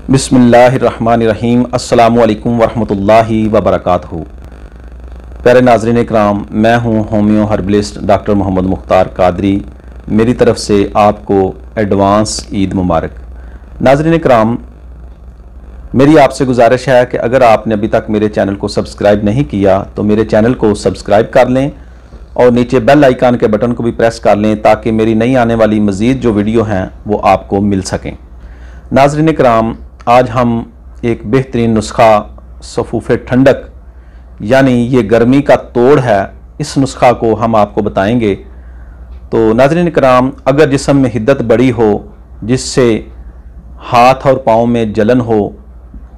बिस्मिल्लाहिर्रहमानिर्रहीम। अस्सलामुअलैकुम वरहमतुल्लाहि वबरकातुहू। प्यारे नाज़रीन इकराम, मैं हूँ homeo herbalist doctor Mohammad Mukhtar Qadri. मेरी तरफ़ से आपको एडवांस ईद मुबारक। नाज़रीन इकराम, मेरी आपसे गुजारिश है कि अगर आपने अभी तक मेरे चैनल को सब्सक्राइब नहीं किया तो मेरे चैनल को सब्सक्राइब कर लें और नीचे बेल आइकन के बटन को भी प्रेस कर लें ताकि मेरी नई आने वाली मज़ीद जो वीडियो हैं वो आपको मिल सकें। नाज़रीन इकराम, आज हम एक बेहतरीन नुस्खा सफ़ूफ़े ठंडक यानी ये गर्मी का तोड़ है, इस नुस्खा को हम आपको बताएंगे। तो नाज़रीन इकराम, अगर जिस्म में हिद्दत बड़ी हो, जिससे हाथ और पाँव में जलन हो,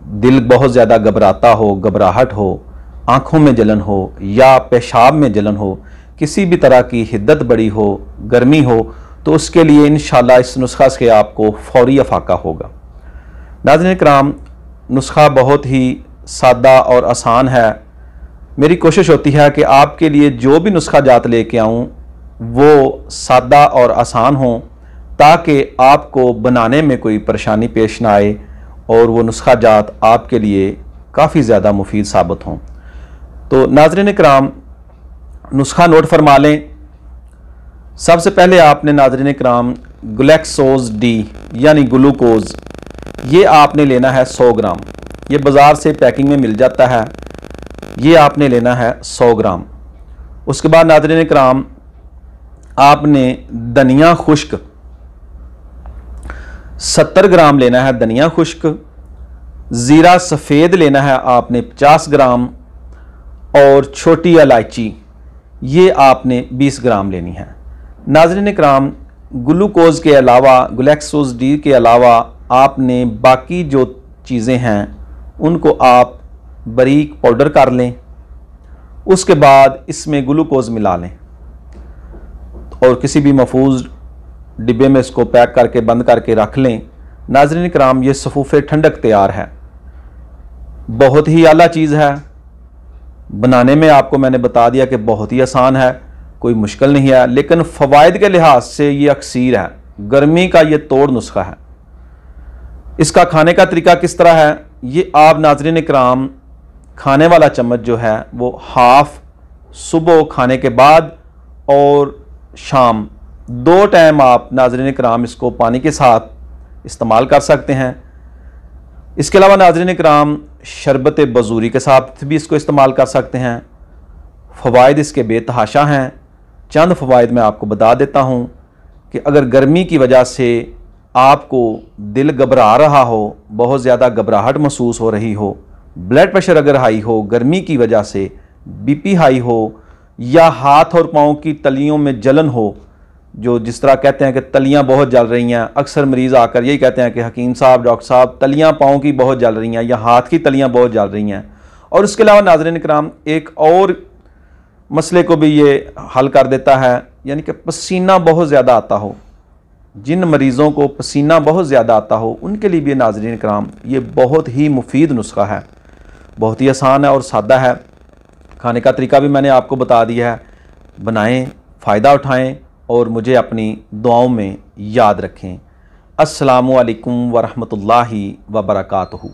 दिल बहुत ज़्यादा घबराता हो, घबराहट हो, आँखों में जलन हो या पेशाब में जलन हो, किसी भी तरह की हिद्दत बड़ी हो, गर्मी हो, तो उसके लिए इंशाल्लाह इस नुस्खा से आपको फ़ौरी अफाका होगा। नाज़रीन इकराम, नुस्खा बहुत ही सादा और आसान है। मेरी कोशिश होती है कि आपके लिए जो भी नुस्खा जात लेके आऊँ वो सादा और आसान हो ताकि आपको बनाने में कोई परेशानी पेश ना आए और वो नुस्खा जात आपके लिए काफ़ी ज़्यादा मुफीद साबित हों। तो नाज़रीन इकराम, नुस्खा नोट फरमा लें। सबसे पहले आपने नाज़रीन इकराम ग्लैक्सोज डी यानी ग्लूकोज, ये आपने लेना है 100 ग्राम। ये बाज़ार से पैकिंग में मिल जाता है। ये आपने लेना है 100 ग्राम। उसके बाद नाज़रीन इकराम, आपने धनिया खुश्क 70 ग्राम लेना है। धनिया खुश्क, ज़ीरा सफ़ेद लेना है आपने 50 ग्राम और छोटी इलायची ये आपने 20 ग्राम लेनी है। नाज़रीन इकराम, ग्लूकोज के अलावा, ग्लैक्सोज डी के अलावा आपने बाकी जो चीज़ें हैं उनको आप बारीक पाउडर कर लें। उसके बाद इसमें ग्लूकोज मिला लें और किसी भी महफूज डिब्बे में इसको पैक करके बंद करके रख लें। नाज़रीन इकराम, ये सफ़ूफ़े ठंडक तैयार है। बहुत ही आला चीज़ है। बनाने में आपको मैंने बता दिया कि बहुत ही आसान है, कोई मुश्किल नहीं है, लेकिन फ़वाइद के लिहाज से ये अक्सीर है। गर्मी का ये तोड़ नुस्खा है। इसका खाने का तरीका किस तरह है, ये आप नाज़रीन इकराम खाने वाला चम्मच जो है वो हाफ सुबह खाने के बाद और शाम 2 टाइम आप नाज़रीन इकराम इसको पानी के साथ इस्तेमाल कर सकते हैं। इसके अलावा नाज़रीन इकराम शरबत बजूरी के साथ भी इसको इस्तेमाल कर सकते हैं। फ़वाइद इसके बेतहाशा हैं। चंद फ़वाइद मैं आपको बता देता हूँ कि अगर गर्मी की वजह से आपको दिल घबरा रहा हो, बहुत ज़्यादा घबराहट महसूस हो रही हो, ब्लड प्रेशर अगर हाई हो, गर्मी की वजह से बीपी हाई हो या हाथ और पाँव की तलियों में जलन हो, जो जिस तरह कहते हैं कि तलियां बहुत जल रही हैं, अक्सर मरीज़ आकर यही कहते हैं कि हकीम साहब, डॉक्टर साहब, तलियां पाँव की बहुत जल रही हैं या हाथ की तलियां बहुत जल रही हैं। और उसके अलावा नाज़रीन इकराम, एक और मसले को भी ये हल कर देता है, यानी कि पसीना बहुत ज़्यादा आता हो। जिन मरीज़ों को पसीना बहुत ज़्यादा आता हो उनके लिए भी नाज़रीन इकराम ये बहुत ही मुफीद नुस्खा है। बहुत ही आसान है और सादा है। खाने का तरीका भी मैंने आपको बता दिया है। बनाएं, फ़ायदा उठाएं और मुझे अपनी दुआओं में याद रखें। अस्सलामु अलैकुम वरहमतुल्लाहि वबरकातुहू।